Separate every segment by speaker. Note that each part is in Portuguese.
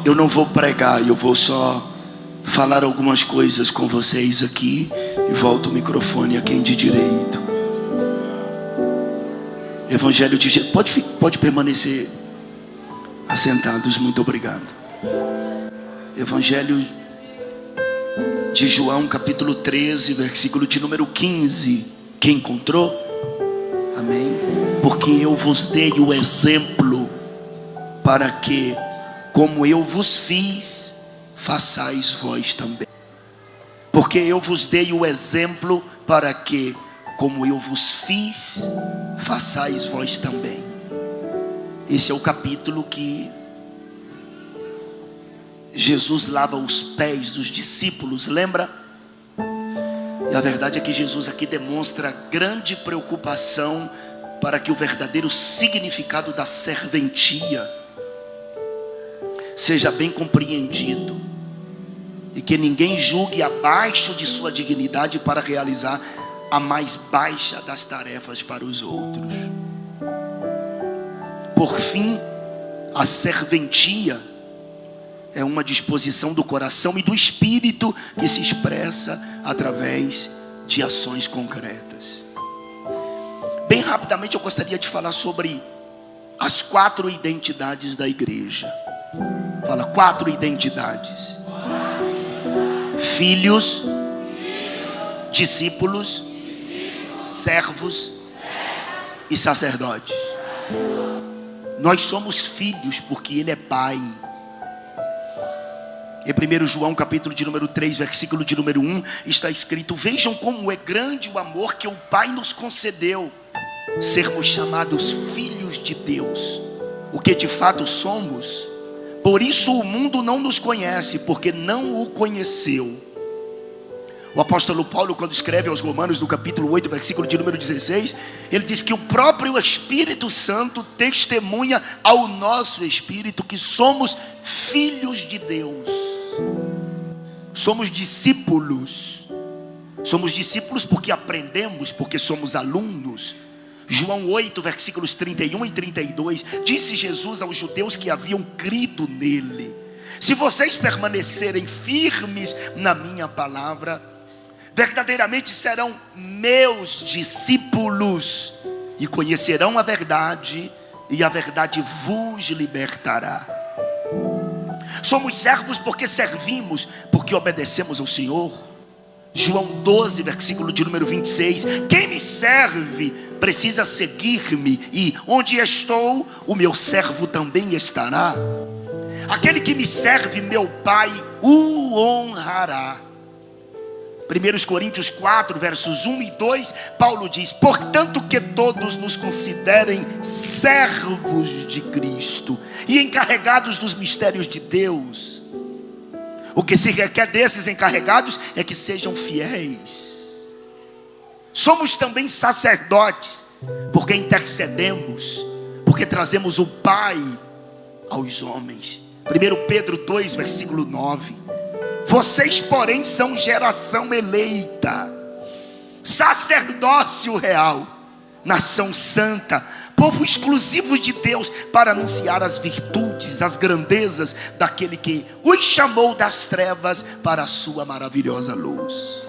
Speaker 1: Eu não vou pregar, eu vou só falar algumas coisas com vocês aqui e volto o microfone a quem de direito. Evangelho de Jesus. Pode permanecer assentados, muito obrigado. Evangelho de João, capítulo 13, versículo de número 15. Quem encontrou? Amém. Porque eu vos dei o exemplo para que, como eu vos fiz, façais vós também. Porque eu vos dei o exemplo para que, como eu vos fiz, façais vós também. Esse é o capítulo que Jesus lava os pés dos discípulos, lembra? E a verdade é que Jesus aqui demonstra grande preocupação para que o verdadeiro significado da serventia seja bem compreendido e que ninguém julgue abaixo de sua dignidade para realizar a mais baixa das tarefas para os outros. Por fim, a serventia é uma disposição do coração e do espírito que se expressa através de ações concretas. Bem rapidamente eu gostaria de falar sobre as 4 identidades da igreja. Fala, 4 identidades: filhos, discípulos, servos e sacerdotes. Nós somos filhos porque Ele é Pai. Em 1 João capítulo de número 3, versículo de número 1, está escrito: vejam como é grande o amor que o Pai nos concedeu, sermos chamados filhos de Deus, o que de fato somos. Por isso o mundo não nos conhece, porque não o conheceu. O apóstolo Paulo, quando escreve aos Romanos, no capítulo 8, versículo de número 16, ele diz que o próprio Espírito Santo testemunha ao nosso espírito que somos filhos de Deus. Somos discípulos. Somos discípulos porque aprendemos, porque somos alunos. João 8, versículos 31 e 32, disse Jesus aos judeus que haviam crido nele: se vocês permanecerem firmes na minha palavra, verdadeiramente serão meus discípulos e conhecerão a verdade, e a verdade vos libertará. Somos servos porque servimos, porque obedecemos ao Senhor. João 12, versículo de número 26, quem me serve precisa seguir-me, e onde estou, o meu servo também estará. Aquele que me serve, meu Pai o honrará. 1 Coríntios 4, versos 1 e 2, Paulo diz: portanto que todos nos considerem servos de Cristo e encarregados dos mistérios de Deus. O que se requer desses encarregados é que sejam fiéis. Somos também sacerdotes, porque intercedemos, porque trazemos o Pai aos homens. 1 Pedro 2, versículo 9. Vocês, porém, são geração eleita, sacerdócio real, nação santa, povo exclusivo de Deus, para anunciar as virtudes, as grandezas daquele que os chamou das trevas para a sua maravilhosa luz.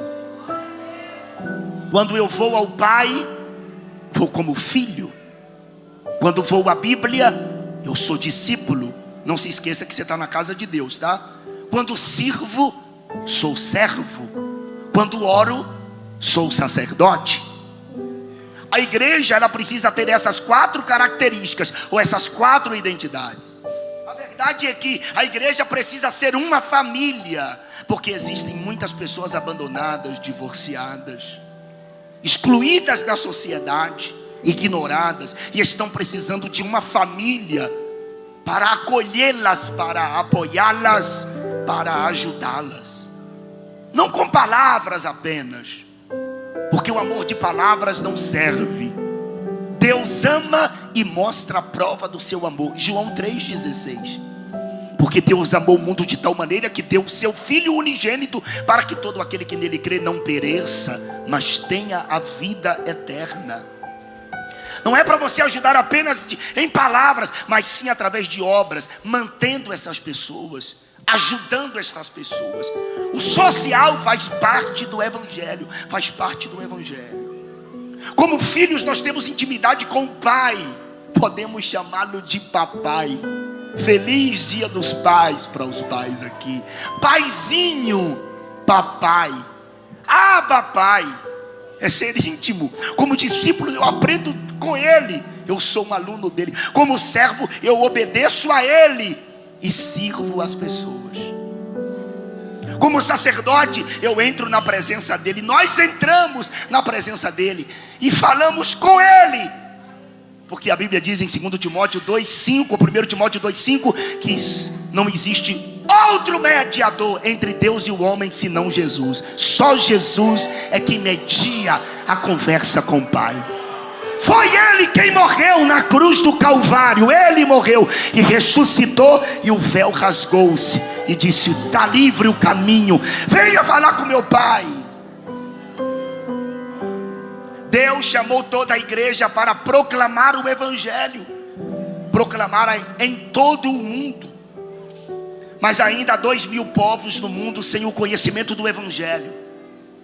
Speaker 1: Quando eu vou ao Pai, vou como filho. Quando vou à Bíblia, eu sou discípulo. Não se esqueça que você está na casa de Deus, tá? Quando sirvo, sou servo. Quando oro, sou sacerdote. A igreja, ela precisa ter essas 4 características, ou essas 4 identidades. A verdade é que a igreja precisa ser uma família, porque existem muitas pessoas abandonadas, divorciadas, excluídas da sociedade, ignoradas, e estão precisando de uma família para acolhê-las, para apoiá-las, para ajudá-las. Não com palavras apenas, porque o amor de palavras não serve. Deus ama e mostra a prova do seu amor. João 3,16. Porque Deus amou o mundo de tal maneira que deu o seu Filho unigênito, para que todo aquele que nele crê não pereça, mas tenha a vida eterna. Não é para você ajudar apenas em palavras, mas sim através de obras, mantendo essas pessoas, ajudando essas pessoas. O social faz parte do Evangelho, faz parte do Evangelho. Como filhos nós temos intimidade com o Pai, podemos chamá-lo de papai. Feliz Dia dos Pais para os pais aqui. Paizinho, papai. Papai é ser íntimo. Como discípulo eu aprendo com ele, eu sou um aluno dele. Como servo eu obedeço a ele e sirvo as pessoas. Como sacerdote eu entro na presença dele. Nós entramos na presença dele e falamos com ele, porque a Bíblia diz em 2 Timóteo 2,5, 1 Timóteo 2,5, que não existe outro mediador entre Deus e o homem senão Jesus. Só Jesus é quem media a conversa com o Pai. Foi Ele quem morreu na cruz do Calvário. Ele morreu e ressuscitou, e o véu rasgou-se e disse: está livre o caminho, venha falar com meu Pai. Deus chamou toda a igreja para proclamar o Evangelho, proclamar em todo o mundo. Mas ainda há 2.000 povos no mundo sem o conhecimento do Evangelho.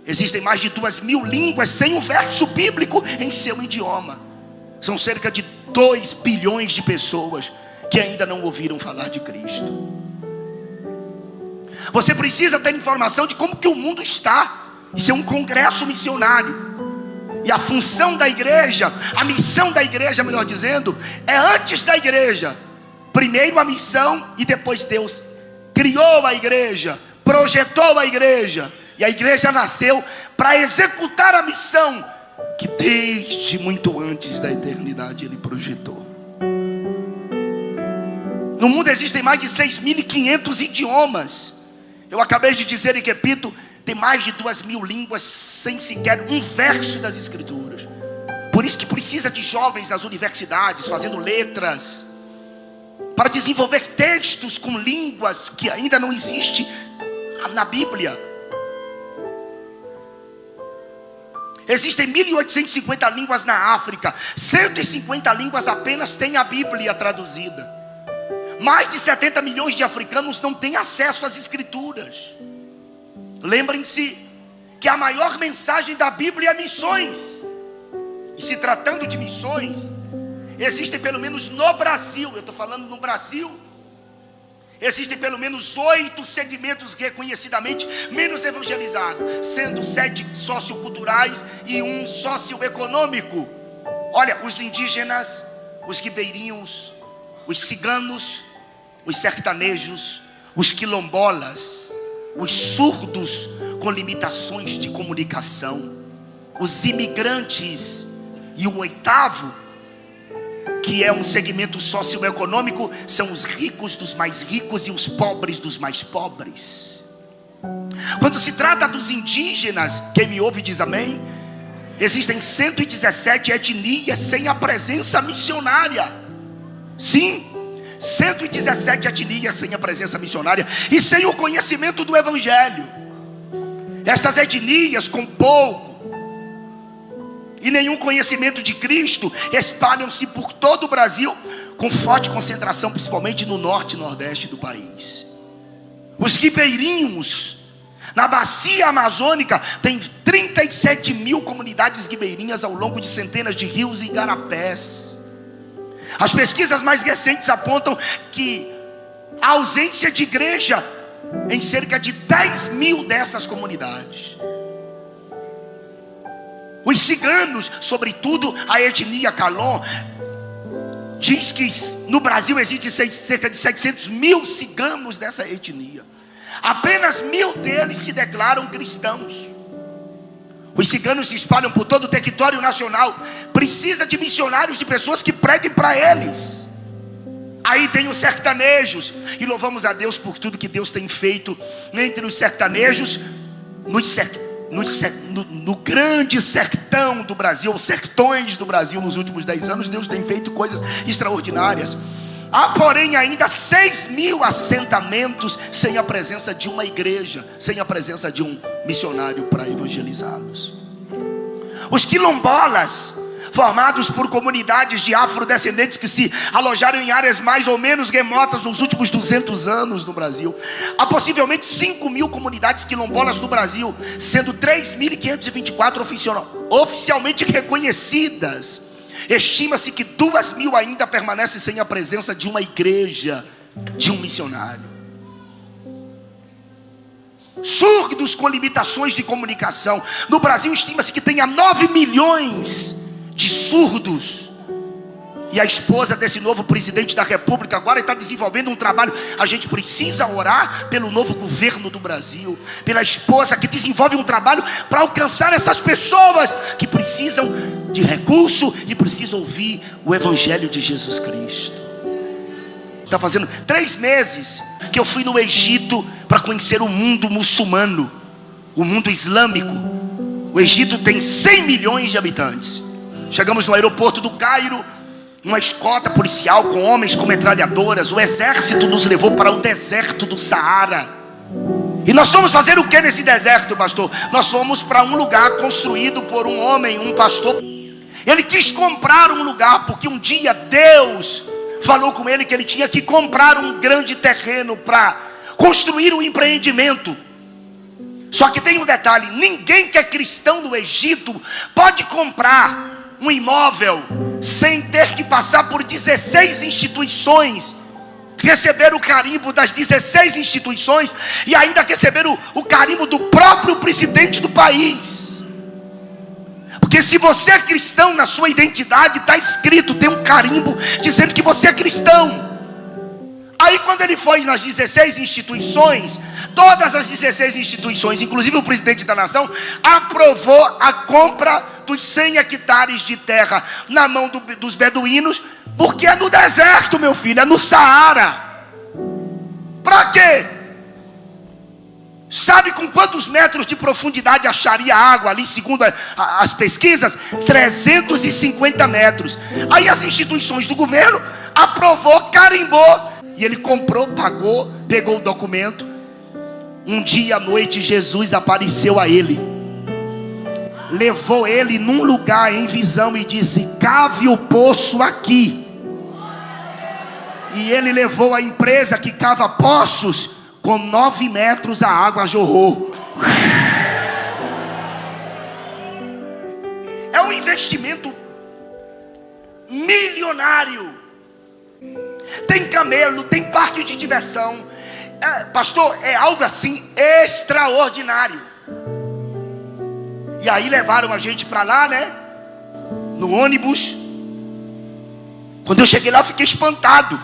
Speaker 1: Existem mais de 2.000 línguas sem o verso bíblico em seu idioma. São cerca de 2 bilhões de pessoas que ainda não ouviram falar de Cristo. Você precisa ter informação de como que o mundo está. Isso é um congresso missionário. E a função da igreja, a missão da igreja, melhor dizendo, é antes da igreja. Primeiro a missão e depois Deus criou a igreja, projetou a igreja. E a igreja nasceu para executar a missão que desde muito antes da eternidade Ele projetou. No mundo existem mais de 6.500 idiomas. Eu acabei de dizer e repito, tem mais de 2.000 línguas sem sequer um verso das Escrituras. Por isso que precisa de jovens nas universidades fazendo letras, para desenvolver textos com línguas que ainda não existem na Bíblia. Existem 1.850 línguas na África. 150 línguas apenas têm a Bíblia traduzida. Mais de 70 milhões de africanos não têm acesso às Escrituras. Lembrem-se que a maior mensagem da Bíblia é missões. E se tratando de missões, existem pelo menos no Brasil, eu estou falando no Brasil, existem pelo menos 8 segmentos reconhecidamente menos evangelizados, sendo 7 socioculturais e 1 socioeconômico. Olha, os indígenas, os ribeirinhos, os ciganos, os sertanejos, os quilombolas, os surdos com limitações de comunicação, os imigrantes, e o 8º, que é um segmento socioeconômico, são os ricos dos mais ricos e os pobres dos mais pobres. Quando se trata dos indígenas, quem me ouve diz amém. Existem 117 etnias sem a presença missionária. Sim, 117 etnias sem a presença missionária e sem o conhecimento do Evangelho. Essas etnias com pouco e nenhum conhecimento de Cristo espalham-se por todo o Brasil, com forte concentração principalmente no norte e nordeste do país. Os ribeirinhos, na bacia amazônica, tem 37.000 comunidades ribeirinhas ao longo de centenas de rios e igarapés. As pesquisas mais recentes apontam que a ausência de igreja em cerca de 10.000 dessas comunidades. Os ciganos, sobretudo a etnia Calon, diz que no Brasil existem cerca de 700.000 ciganos dessa etnia. Apenas 1.000 deles se declaram cristãos. Os ciganos se espalham por todo o território nacional. Precisa de missionários, de pessoas que preguem para eles. Aí tem os sertanejos, e louvamos a Deus por tudo que Deus tem feito entre os sertanejos, no grande sertão do Brasil, os sertões do Brasil. Nos últimos 10 anos Deus tem feito coisas extraordinárias. Há porém ainda 6.000 assentamentos sem a presença de uma igreja, sem a presença de um missionário para evangelizá-los. Os quilombolas formados por comunidades de afrodescendentes que se alojaram em áreas mais ou menos remotas nos últimos 200 anos no Brasil. Há possivelmente 5.000 comunidades quilombolas no Brasil, sendo 3.524 oficialmente reconhecidas. Estima-se que 2.000 ainda permanecem sem a presença de uma igreja, de um missionário. Surdos com limitações de comunicação. No Brasil estima-se que tenha 9 milhões de surdos. E a esposa desse novo presidente da República agora está desenvolvendo um trabalho. A gente precisa orar pelo novo governo do Brasil, pela esposa que desenvolve um trabalho para alcançar essas pessoas que precisam de recurso e precisam ouvir o Evangelho de Jesus Cristo. Está fazendo 3 meses que eu fui no Egito para conhecer o mundo muçulmano, o mundo islâmico. O Egito tem 100 milhões de habitantes. Chegamos no aeroporto do Cairo, uma escolta policial com homens com metralhadoras. O exército nos levou para o deserto do Saara. E nós fomos fazer o que nesse deserto, pastor? Nós fomos para um lugar construído por um homem, um pastor. Ele quis comprar um lugar porque um dia Deus falou com ele que ele tinha que comprar um grande terreno para construir um empreendimento. Só que tem um detalhe: ninguém que é cristão no Egito pode comprar um imóvel sem ter que passar por 16 instituições, receber o carimbo das 16 instituições e ainda receber o carimbo do próprio presidente do país. Porque se você é cristão, na sua identidade está escrito, tem um carimbo dizendo que você é cristão. Aí quando ele foi nas 16 instituições, todas as 16 instituições, inclusive o presidente da nação, aprovou a compra dos 100 hectares de terra na mão dos beduínos, porque é no deserto, meu filho, é no Saara. Para quê? Sabe com quantos metros de profundidade acharia água ali, segundo as pesquisas? 350 metros. Aí as instituições do governo aprovou, carimbou, e ele comprou, pagou, pegou o documento. Um dia à noite Jesus apareceu a ele, levou ele num lugar em visão e disse: cave o poço aqui. E ele levou a empresa que cava poços. Com 9 metros a água jorrou. É um investimento milionário. Tem camelo, tem parque de diversão. Pastor, é algo assim extraordinário. E aí levaram a gente para lá, né? No ônibus. Quando eu cheguei lá, eu fiquei espantado.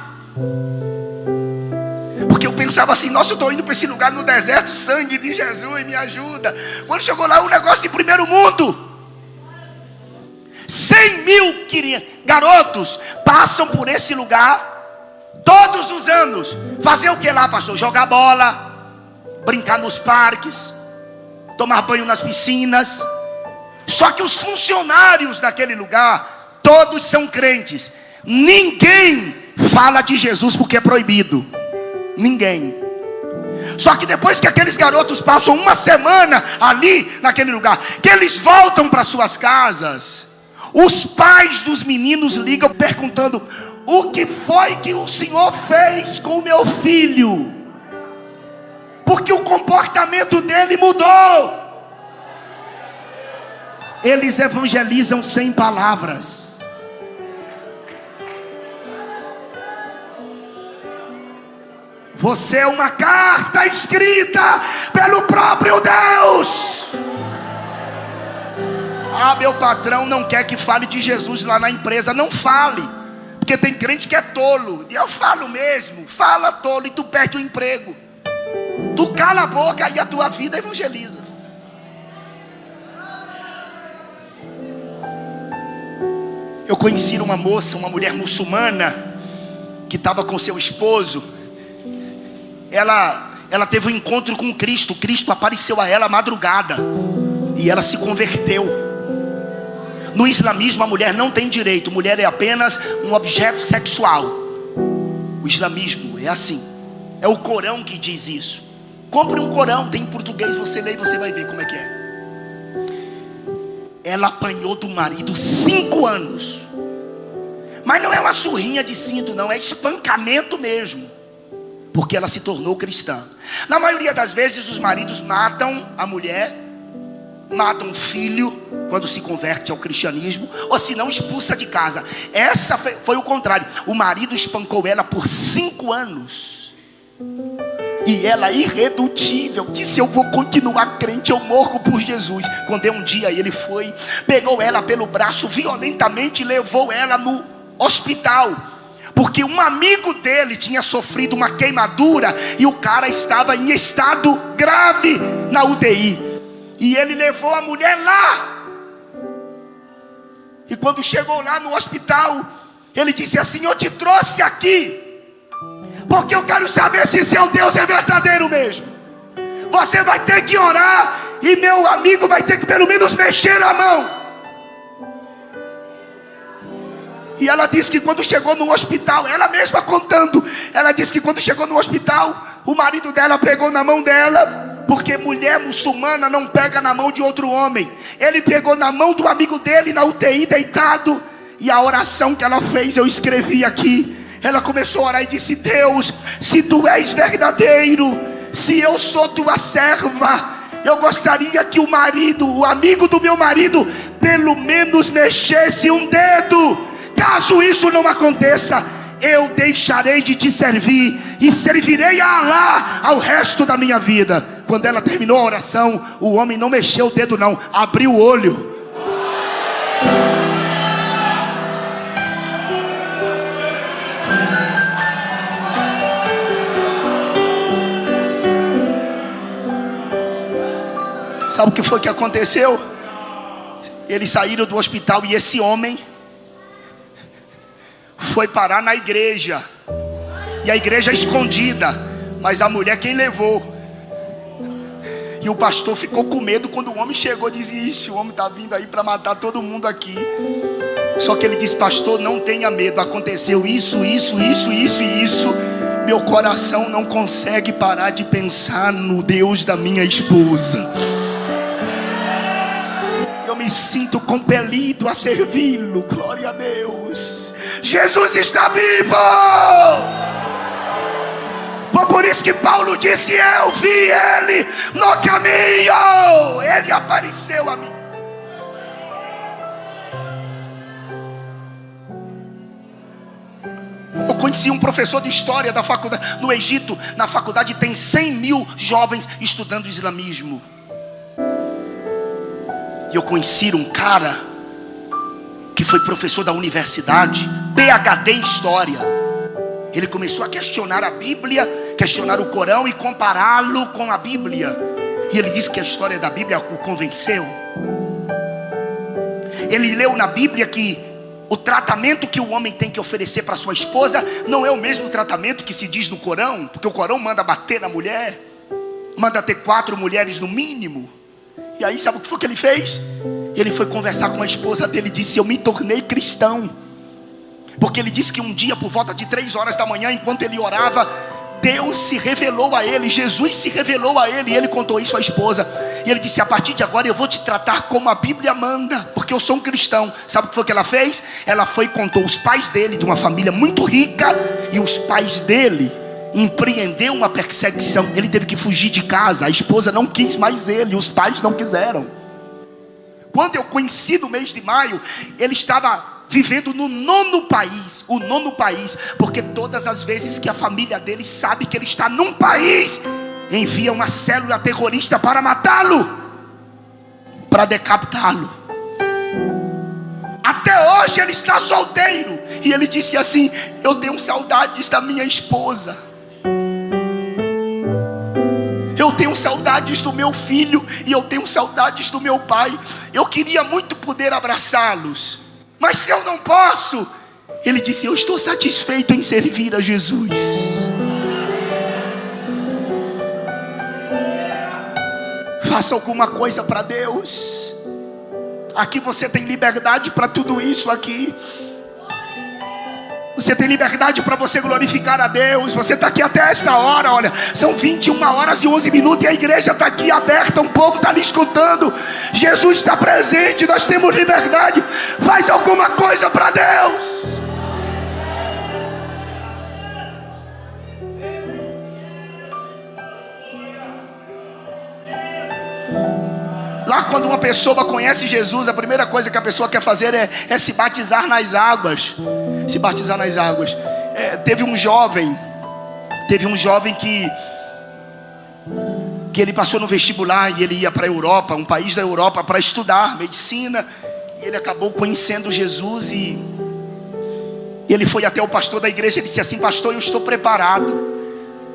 Speaker 1: Porque eu pensava assim: nossa, eu estou indo para esse lugar no deserto, sangue de Jesus me ajuda. Quando chegou lá, um negócio de primeiro mundo. 100.000 garotos passam por esse lugar todos os anos. Fazer o que lá, pastor? Jogar bola, brincar nos parques, tomar banho nas piscinas. Só que os funcionários daquele lugar, todos são crentes. Ninguém fala de Jesus porque é proibido. Ninguém. Só que depois que aqueles garotos passam uma semana ali naquele lugar, que eles voltam para suas casas, os pais dos meninos ligam perguntando: o que foi que o Senhor fez com o meu filho? Porque o comportamento dele mudou. Eles evangelizam sem palavras. Você é uma carta escrita pelo próprio Deus. Meu patrão não quer que fale de Jesus lá na empresa. Não fale, porque tem crente que é tolo. E eu falo mesmo. Fala, tolo, e tu perde o emprego. Tu cala a boca e a tua vida evangeliza. Eu conheci uma moça, uma mulher muçulmana, que estava com seu esposo. Ela teve um encontro com Cristo. Cristo apareceu a ela à madrugada e ela se converteu. No islamismo a mulher não tem direito. Mulher é apenas um objeto sexual. O islamismo é assim. É o Corão que diz isso. Compre um Corão, tem em português, você lê e você vai ver como é que é. ela apanhou do marido 5 anos. Mas não é uma surrinha de cinto, não, é espancamento mesmo, porque ela se tornou cristã. Na maioria das vezes os maridos matam a mulher, matam o filho quando se converte ao cristianismo, ou se não expulsa de casa. Essa foi o contrário. O marido espancou ela por 5 anos. E ela, irredutível, disse: eu vou continuar crente, eu morro por Jesus. Quando um dia ele foi, pegou ela pelo braço violentamente e levou ela no hospital, porque um amigo dele tinha sofrido uma queimadura e o cara estava em estado grave na UTI. E ele levou a mulher lá. E quando chegou lá no hospital, ele disse assim: eu te trouxe aqui porque eu quero saber se seu Deus é verdadeiro mesmo. Você vai ter que orar e meu amigo vai ter que pelo menos mexer a mão. E ela disse que quando chegou no hospital, ela mesma contando, ela disse que quando chegou no hospital, o marido dela pegou na mão dela, porque mulher muçulmana não pega na mão de outro homem. Ele pegou na mão do amigo dele na UTI deitado, e a oração que ela fez eu escrevi aqui. Ela começou a orar e disse: Deus, se tu és verdadeiro, se eu sou tua serva, eu gostaria que o marido, o amigo do meu marido, pelo menos mexesse um dedo. Caso isso não aconteça, eu deixarei de te servir e servirei a Alá ao resto da minha vida. Quando ela terminou a oração, o homem não mexeu o dedo não, abriu o olho. Sabe o que foi que aconteceu? Eles saíram do hospital e esse homem foi parar na igreja. E a igreja escondida, mas a mulher quem levou. E o pastor ficou com medo quando o homem chegou. Dizia: ixi, o homem está vindo aí para matar todo mundo aqui. Só que ele disse: pastor, não tenha medo, aconteceu isso. Meu coração não consegue parar de pensar no Deus da minha esposa. Eu me sinto compelido a servi-lo. Glória a Deus. Jesus está vivo. Foi por isso que Paulo disse: eu vi ele no caminho, ele apareceu a mim. Eu conheci um professor de história da faculdade no Egito. Na faculdade tem 100 mil jovens estudando islamismo. E eu conheci um cara que foi professor da universidade, PhD em história. Ele começou a questionar a Bíblia, questionar o Corão e compará-lo com a Bíblia. E ele disse que a história da Bíblia o convenceu. Ele leu na Bíblia que o tratamento que o homem tem que oferecer para sua esposa não é o mesmo tratamento que se diz no Corão, porque o Corão manda bater na mulher, manda ter 4 mulheres no mínimo. E aí sabe o que foi que ele fez? Ele foi conversar com a esposa dele e disse: eu me tornei cristão. Porque ele disse que um dia por volta de 3 horas da manhã, enquanto ele orava, Deus se revelou a ele, Jesus se revelou a ele. E ele contou isso à esposa. E ele disse: a partir de agora eu vou te tratar como a Bíblia manda, porque eu sou um cristão. Sabe o que foi que ela fez? Ela foi e contou os pais dele, de uma família muito rica. E os pais dele empreendeu uma perseguição. Ele teve que fugir de casa. A esposa não quis mais ele, os pais não quiseram. Quando eu conheci no mês de maio, ele estava vivendo no 9º país. O 9º país, porque todas as vezes que a família dele sabe que ele está num país, envia uma célula terrorista para matá-lo, para decapitá-lo. Até hoje ele está solteiro. E ele disse assim: eu tenho saudades da minha esposa, eu tenho saudades do meu filho, e eu tenho saudades do meu pai. Eu queria muito poder abraçá-los, mas se eu não posso, ele disse: eu estou satisfeito em servir a Jesus. Faça alguma coisa para Deus. Aqui você tem liberdade para tudo isso aqui. Você tem liberdade para você glorificar a Deus. Você está aqui até esta hora, olha. São 21 horas e 11 minutos e a igreja está aqui aberta. O povo está ali escutando. Jesus está presente, nós temos liberdade. Faz alguma coisa para Deus. Lá quando uma pessoa conhece Jesus, a primeira coisa que a pessoa quer fazer é se batizar nas águas. Se batizar nas águas. Teve um jovem que ele passou no vestibular e ele ia para a Europa, um país da Europa, para estudar medicina. E ele acabou conhecendo Jesus e ele foi até o pastor da igreja e disse assim: pastor, eu estou preparado.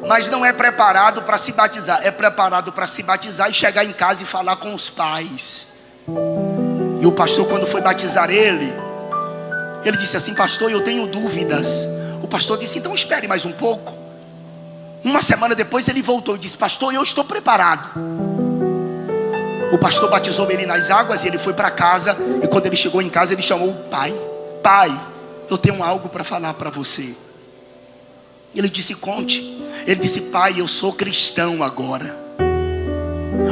Speaker 1: Mas não é preparado para se batizar, é preparado para se batizar e chegar em casa e falar com os pais. E o pastor, quando foi batizar ele disse assim: pastor, eu tenho dúvidas. O pastor disse: então espere mais um pouco. Uma semana depois ele voltou e disse: pastor, eu estou preparado. O pastor batizou ele nas águas e ele foi para casa. E quando ele chegou em casa, ele chamou o pai: pai, eu tenho algo para falar para você. Ele disse: conte. Ele disse: pai, eu sou cristão agora.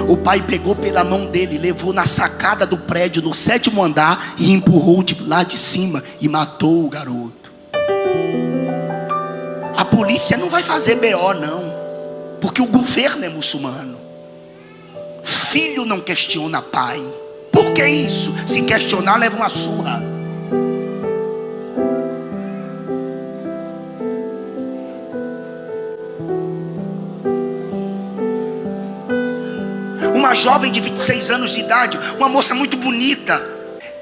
Speaker 1: O pai pegou pela mão dele, levou na sacada do prédio, no 7º andar, e empurrou de lá de cima e matou o garoto. A polícia não vai fazer BO não, porque o governo é muçulmano. Filho não questiona pai. Por que isso? Se questionar, leva uma surra. Uma jovem de 26 anos de idade, uma moça muito bonita.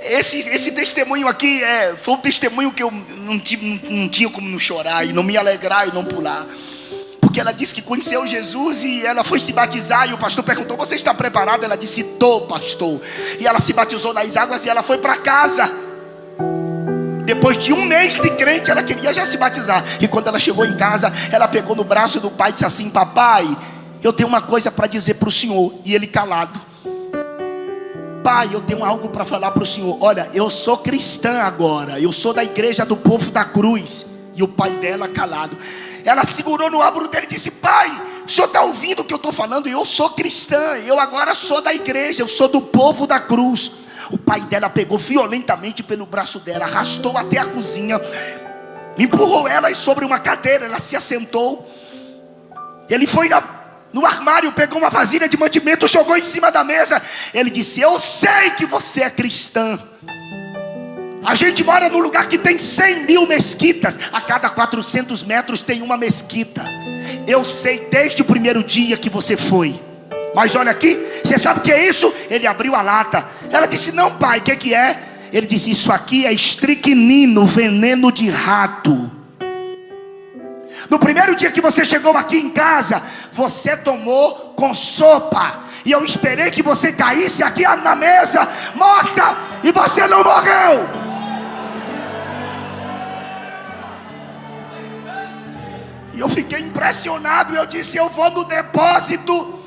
Speaker 1: Esse testemunho aqui foi um testemunho que eu não tinha como não chorar e não me alegrar e não pular. Porque ela disse que conheceu Jesus e ela foi se batizar. E o pastor perguntou: você está preparada? Ela disse: tô, pastor. E ela se batizou nas águas e ela foi para casa. Depois de 1 mês de crente, ela queria já se batizar. E quando ela chegou em casa, ela pegou no braço do pai e disse assim: papai, eu tenho uma coisa para dizer para o senhor. E ele calado: pai, eu tenho algo para falar para o senhor. Olha, eu sou cristã agora. Eu sou da igreja do povo da cruz. E o pai dela calado. Ela segurou no ombro dele e disse: pai, o senhor está ouvindo o que eu estou falando? Eu sou cristã. Eu agora sou da igreja. Eu sou do povo da cruz. O pai dela pegou violentamente pelo braço dela, arrastou até a cozinha, empurrou ela sobre uma cadeira. Ela se assentou. Ele foi no armário, pegou uma vasilha de mantimento, jogou em cima da mesa. Ele disse: eu sei que você é cristã. A gente mora num lugar que tem 100.000 mesquitas. A cada 400 metros tem uma mesquita. Eu sei desde o primeiro dia que você foi. Mas olha aqui, você sabe o que é isso? Ele abriu a lata. Ela disse: não, pai, o que é? Ele disse: isso aqui é estricnino, veneno de rato. No primeiro dia que você chegou aqui em casa, você tomou com sopa. E eu esperei que você caísse aqui na mesa, morta, e você não morreu. E eu fiquei impressionado. Eu disse: eu vou no depósito,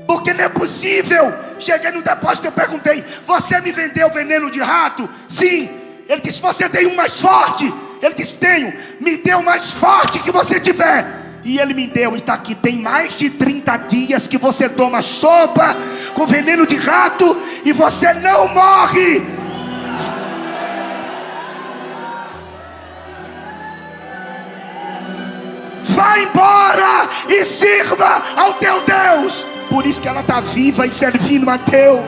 Speaker 1: porque não é possível. Cheguei no depósito, eu perguntei: você me vendeu veneno de rato? Sim. Ele disse: você tem um mais forte? Ele disse: tenho. Me dê o mais forte que você tiver. E ele me deu, e está aqui. Tem mais de 30 dias que você toma sopa com veneno de rato e você não morre. Vá embora e sirva ao teu Deus. Por isso que ela está viva e servindo a Deus.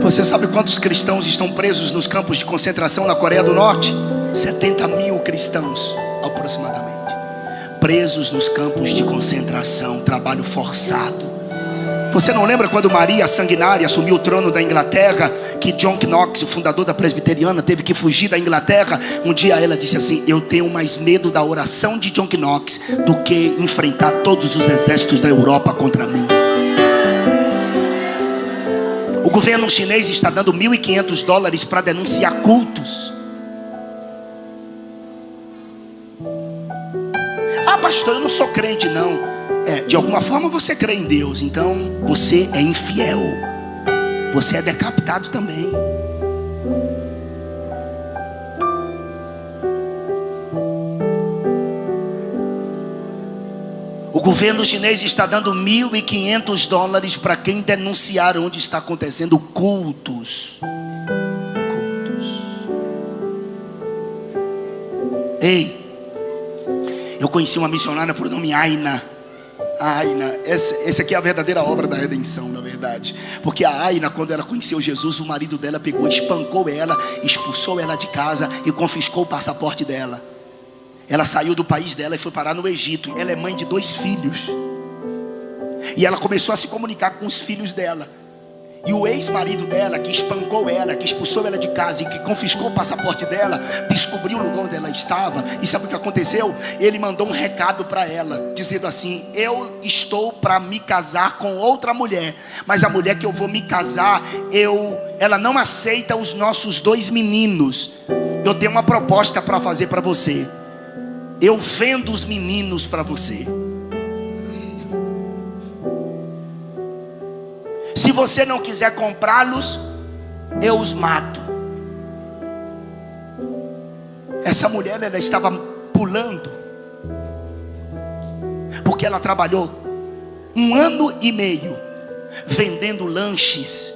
Speaker 1: Você sabe quantos cristãos estão presos nos campos de concentração na Coreia do Norte? 70.000 cristãos aproximadamente. Presos nos campos de concentração, trabalho forçado. Você não lembra quando Maria, a sanguinária, assumiu o trono da Inglaterra, que John Knox, o fundador da presbiteriana, teve que fugir da Inglaterra? Um dia ela disse assim: eu tenho mais medo da oração de John Knox do que enfrentar todos os exércitos da Europa contra mim. O governo chinês está dando $1.500 para denunciar cultos. pastor, eu não sou crente não. De alguma forma você crê em Deus, então você é infiel, você é decapitado também. O governo chinês está dando $1.500 para quem denunciar onde está acontecendo cultos. Ei, eu conheci uma missionária por nome Aina. A Aina, essa aqui é a verdadeira obra da redenção, na verdade. Porque a Aina, quando ela conheceu Jesus, o marido dela pegou, espancou ela, expulsou ela de casa e confiscou o passaporte dela. Ela saiu do país dela e foi parar no Egito. Ela é mãe de 2 filhos. E ela começou a se comunicar com os filhos dela. E o ex-marido dela, que espancou ela, que expulsou ela de casa e que confiscou o passaporte dela, descobriu o lugar onde ela estava. E sabe o que aconteceu? Ele mandou um recado para ela, dizendo assim: eu estou para me casar com outra mulher, mas a mulher que eu vou me casar, ela não aceita os nossos 2 meninos. Eu tenho uma proposta para fazer para você. Eu vendo os meninos para você. Se você não quiser comprá-los, eu os mato. Essa mulher, ela estava pulando, porque ela trabalhou 1 ano e meio vendendo lanches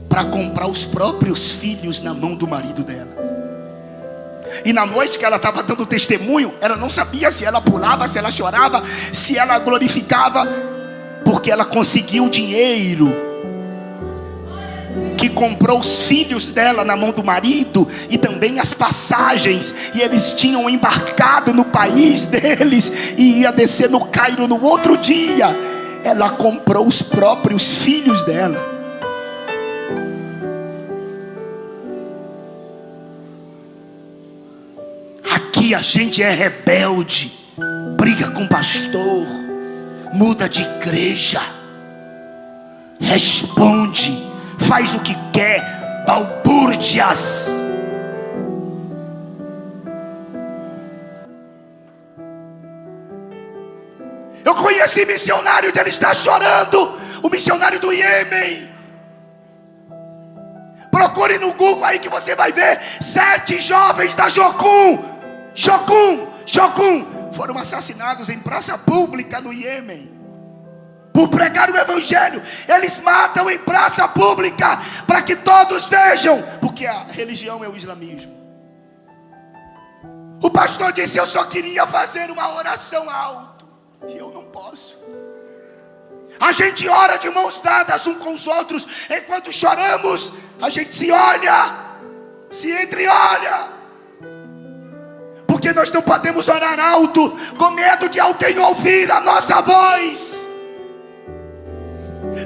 Speaker 1: para comprar os próprios filhos na mão do marido dela. E na noite que ela estava dando testemunho, ela não sabia se ela pulava, se ela chorava, se ela glorificava, porque ela conseguiu o dinheiro que comprou os filhos dela na mão do marido e também as passagens. E eles tinham embarcado no país deles e ia descer no Cairo no outro dia. Ela comprou os próprios filhos dela. Aqui a gente é rebelde, briga com o pastor, muda de igreja, responde, faz o que quer, balbúrdias. Eu conheci missionário dele, está chorando, o missionário do Iêmen. Procure no Google aí que você vai ver 7 jovens da Jocum foram assassinados em praça pública no Iêmen por pregar o evangelho. Eles matam em praça pública para que todos vejam, porque a religião é o islamismo. O pastor disse: eu só queria fazer uma oração alto, e eu não posso. A gente ora de mãos dadas uns com os outros, enquanto choramos, a gente se olha, se entreolha, porque nós não podemos orar alto, com medo de alguém ouvir a nossa voz.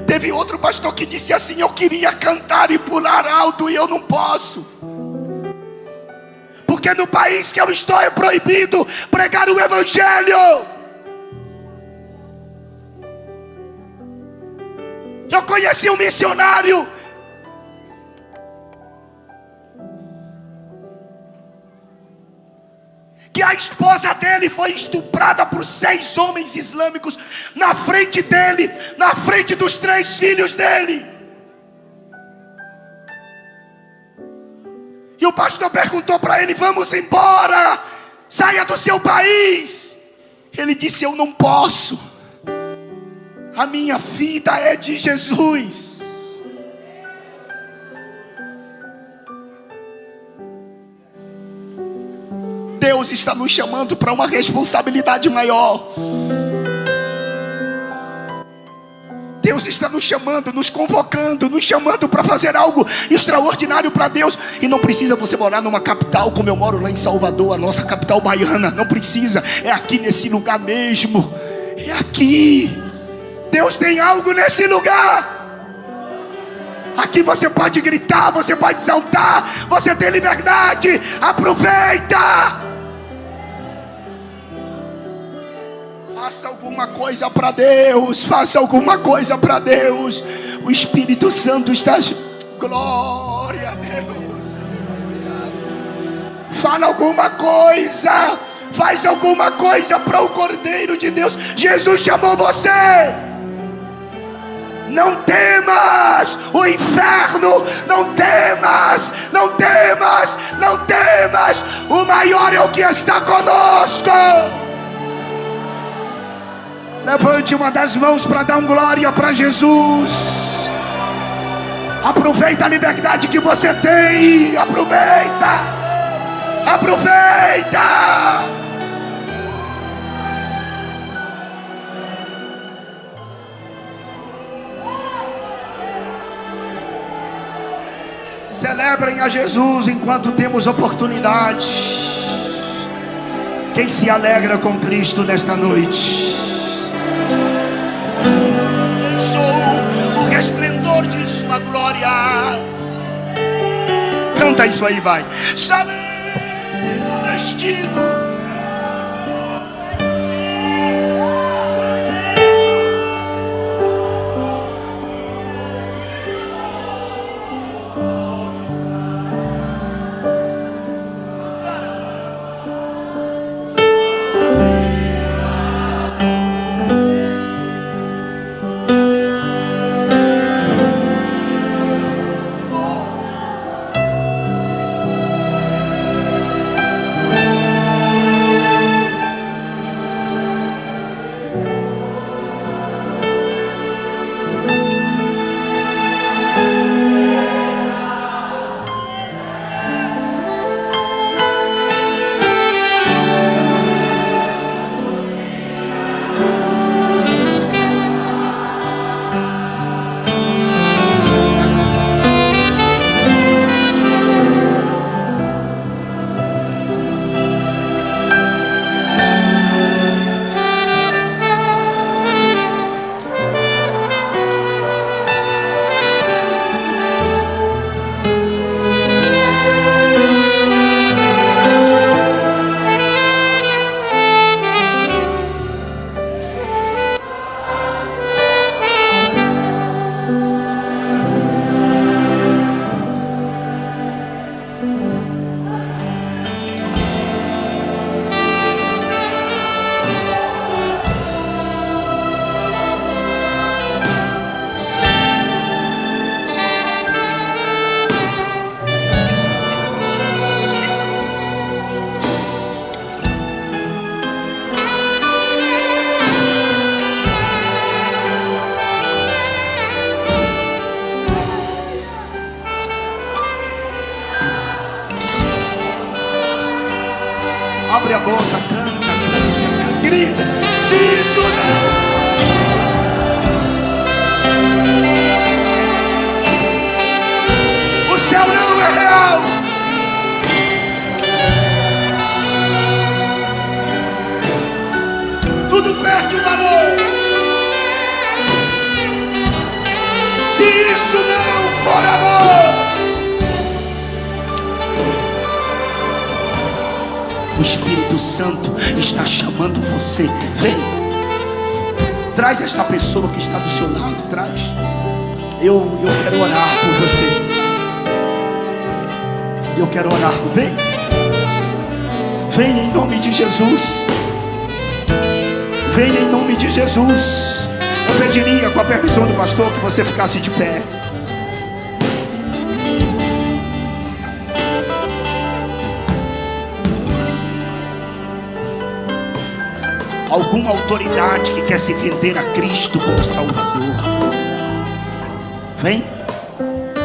Speaker 1: Teve outro pastor que disse assim: eu queria cantar e pular alto, e eu não posso, porque no país que eu estou é proibido pregar o evangelho. Eu conheci um missionário que a esposa dele foi estuprada por 6 homens islâmicos na frente dele, na frente dos 3 filhos dele. E o pastor perguntou para ele: vamos embora, saia do seu país. Ele disse: eu não posso, a minha vida é de Jesus. Deus está nos chamando para uma responsabilidade maior. Deus está nos chamando, nos convocando, nos chamando para fazer algo extraordinário para Deus. E não precisa você morar numa capital como eu moro lá em Salvador, a nossa capital baiana. Não precisa, é aqui nesse lugar mesmo. É aqui. Deus tem algo nesse lugar. Aqui você pode gritar, você pode exaltar, você tem liberdade. Aproveita. Faça alguma coisa para Deus. Faça alguma coisa para Deus. O Espírito Santo está... Glória a Deus. Fala alguma coisa. Faz alguma coisa para o Cordeiro de Deus. Jesus chamou você. Não temas o inferno, não temas, não temas, não temas. O maior é o que está conosco. Levante uma das mãos para dar glória para Jesus. Aproveita a liberdade que você tem. Aproveita. Aproveita. Celebrem a Jesus enquanto temos oportunidade. Quem se alegra com Cristo nesta noite? Sou o resplendor de sua glória. Canta isso aí, vai. Sabe o destino. Abre a boca, canta, grita. Se isso não, o céu não é real. Tudo perde o valor. Se isso não for amor. O Espírito Santo está chamando você. Vem. Traz esta pessoa que está do seu lado. Traz. Eu quero orar por você. Eu quero orar. Vem. Vem em nome de Jesus. Vem em nome de Jesus. Eu pediria, com a permissão do pastor, que você ficasse de pé. Alguma autoridade que quer se render a Cristo como Salvador. Vem.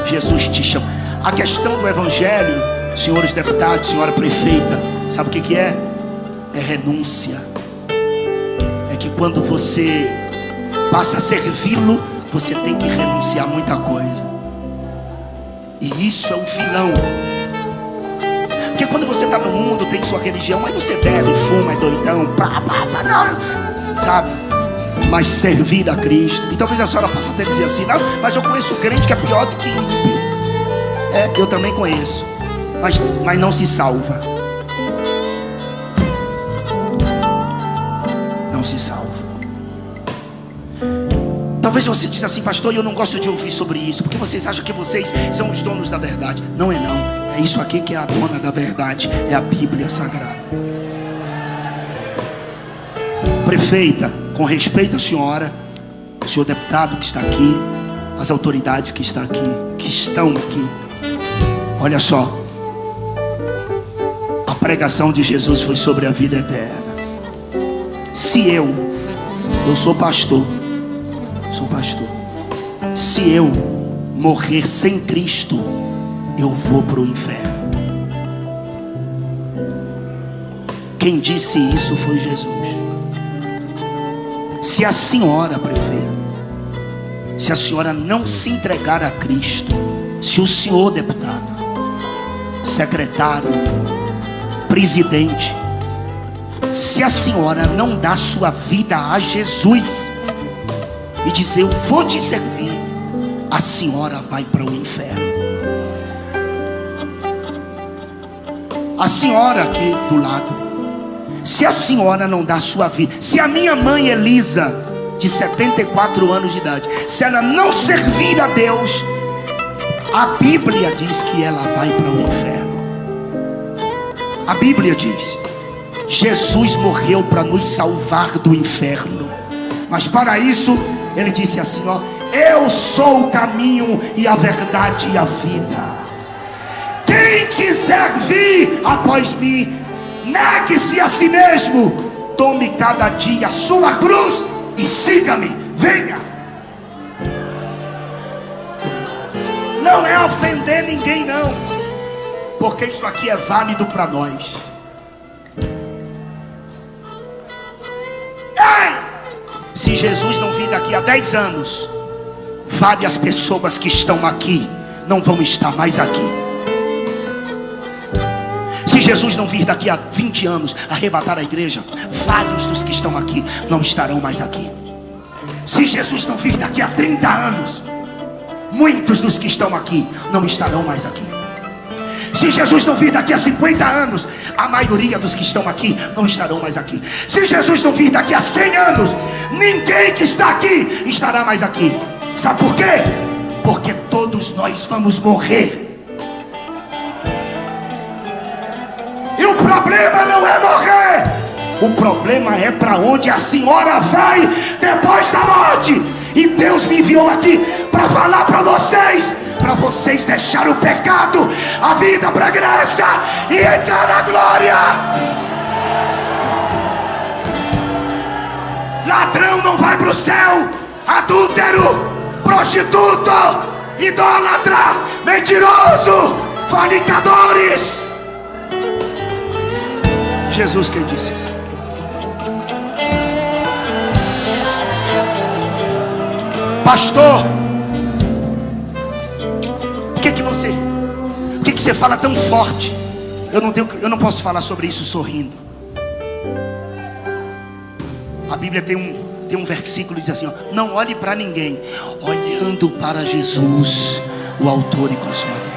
Speaker 1: Jesus te chama. A questão do Evangelho, senhores deputados, senhora prefeita, sabe o que é? É renúncia. É que quando você passa a servi-lo, você tem que renunciar a muita coisa. E isso é o vilão. Porque quando você está no mundo, tem sua religião, aí você bebe, fuma, é doidão, não, sabe? Mas servir a Cristo. E talvez a senhora possa até dizer assim: não, mas eu conheço crente que é pior do que ímpio. É, eu também conheço, mas não se salva. Não se salva. Talvez você diz assim: pastor, eu não gosto de ouvir sobre isso, porque vocês acham que vocês são os donos da verdade. Não é não. É isso aqui que é a dona da verdade. É a Bíblia Sagrada. prefeita, com respeito à senhora, o senhor deputado que está aqui, as autoridades que estão aqui, olha só, a pregação de Jesus foi sobre a vida eterna. Se eu sou pastor, se eu morrer sem Cristo, eu vou para o inferno. Quem disse isso foi Jesus. Se a senhora, prefeita, se a senhora não se entregar a Cristo, se o senhor deputado, secretário, presidente, se a senhora não dá sua vida a Jesus e dizer eu vou te servir, a senhora vai para o inferno. A senhora aqui do lado, se a senhora não dá sua vida, se a minha mãe Elisa, de 74 anos de idade, se ela não servir a Deus, a Bíblia diz que ela vai para o inferno. A Bíblia diz: Jesus morreu para nos salvar do inferno, mas para isso ele disse assim, ó: eu sou o caminho e a verdade e a vida. Quem quiser vir após mim, negue-se a si mesmo, tome cada dia a sua cruz e siga-me, venha. Não é ofender ninguém não, porque isso aqui é válido para nós. Ei! Se Jesus não vir daqui a 10 anos, várias pessoas que estão aqui não vão estar mais aqui. Se Jesus não vir daqui a 20 anos arrebatar a igreja, vários dos que estão aqui não estarão mais aqui. Se Jesus não vir daqui a 30 anos, muitos dos que estão aqui não estarão mais aqui. Se Jesus não vir daqui a 50 anos, a maioria dos que estão aqui não estarão mais aqui. Se Jesus não vir daqui a 100 anos, ninguém que está aqui estará mais aqui. Sabe por quê? Porque todos nós vamos morrer. E o problema não é morrer, o problema é para onde a senhora vai depois da morte. E Deus me enviou aqui para falar para vocês deixar o pecado, a vida pregressa e entrar na glória. Ladrão não vai para o céu, adúltero, prostituto, idólatra, mentiroso, fornicadores. Jesus quem disse isso. Pastor, por que você fala tão forte? Eu não posso falar sobre isso sorrindo. A Bíblia tem um versículo que diz assim, ó: não olhe para ninguém, olhando para Jesus, o autor e consumador.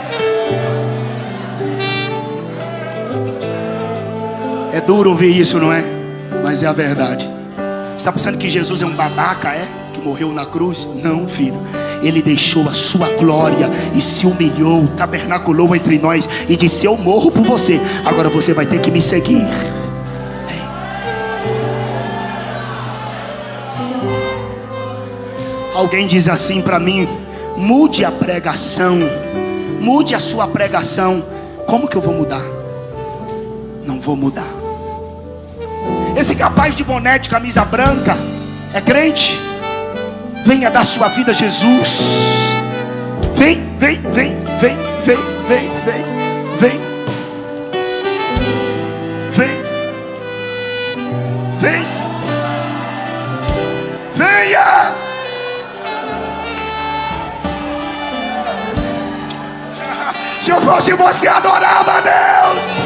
Speaker 1: É duro ouvir isso, não é? Mas é a verdade. Você está pensando que Jesus é um babaca, é? Que morreu na cruz? Não, filho. Ele deixou a sua glória e se humilhou, tabernaculou entre nós e disse: eu morro por você, agora você vai ter que me seguir. Alguém diz assim para mim: mude a pregação, mude a sua pregação. Como que eu vou mudar? Não vou mudar. Esse rapaz de boné de camisa branca é crente? Venha dar sua vida a Jesus. Vem, vem, vem, vem, vem, vem, vem, vem, vem, vem, venha. Se eu fosse você, adorava a Deus.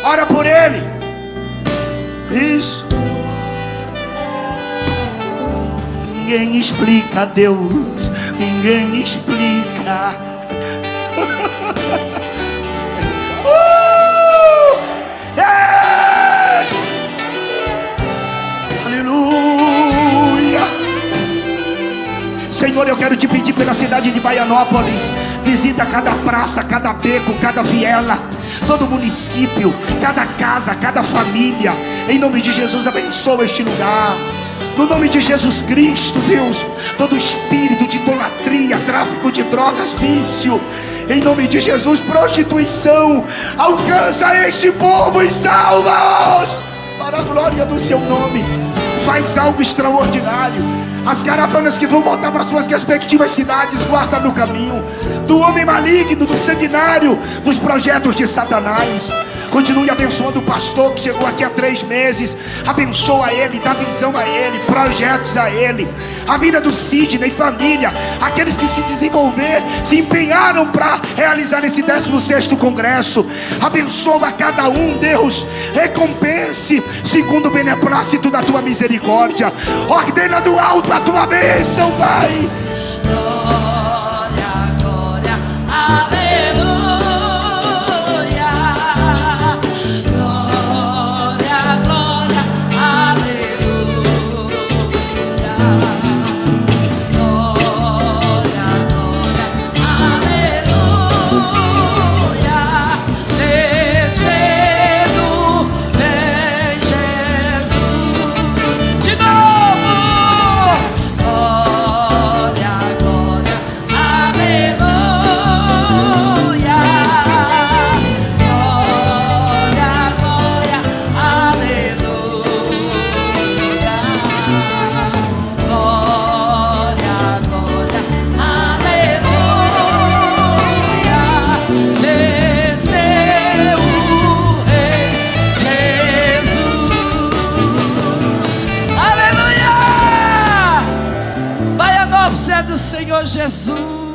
Speaker 1: Ora por ele. Isso. Ninguém explica Deus. Ninguém explica. Aleluia. Senhor, eu quero te pedir pela cidade de Baianópolis. Visita cada praça, cada beco, cada viela, todo município, cada casa, cada família. Em nome de Jesus, abençoa este lugar. No nome de Jesus Cristo, Deus, todo espírito de idolatria, tráfico de drogas, vício, em nome de Jesus, prostituição, alcança este povo e salva-os para a glória do seu nome. Faz algo extraordinário. As caravanas que vão voltar para suas respectivas cidades, guarda no caminho do homem maligno, do sanguinário, dos projetos de Satanás. Continue abençoando o pastor que chegou aqui há 3 meses. Abençoa ele, dá visão a ele, projetos a ele. A vida do Sidney, família, aqueles que se desenvolver, se empenharam para realizar esse 16º congresso. Abençoa cada um, Deus. Recompense segundo o beneplácito da tua misericórdia. Ordena do alto a tua bênção, Pai.
Speaker 2: Glória, glória, aleluia. Do Senhor Jesus.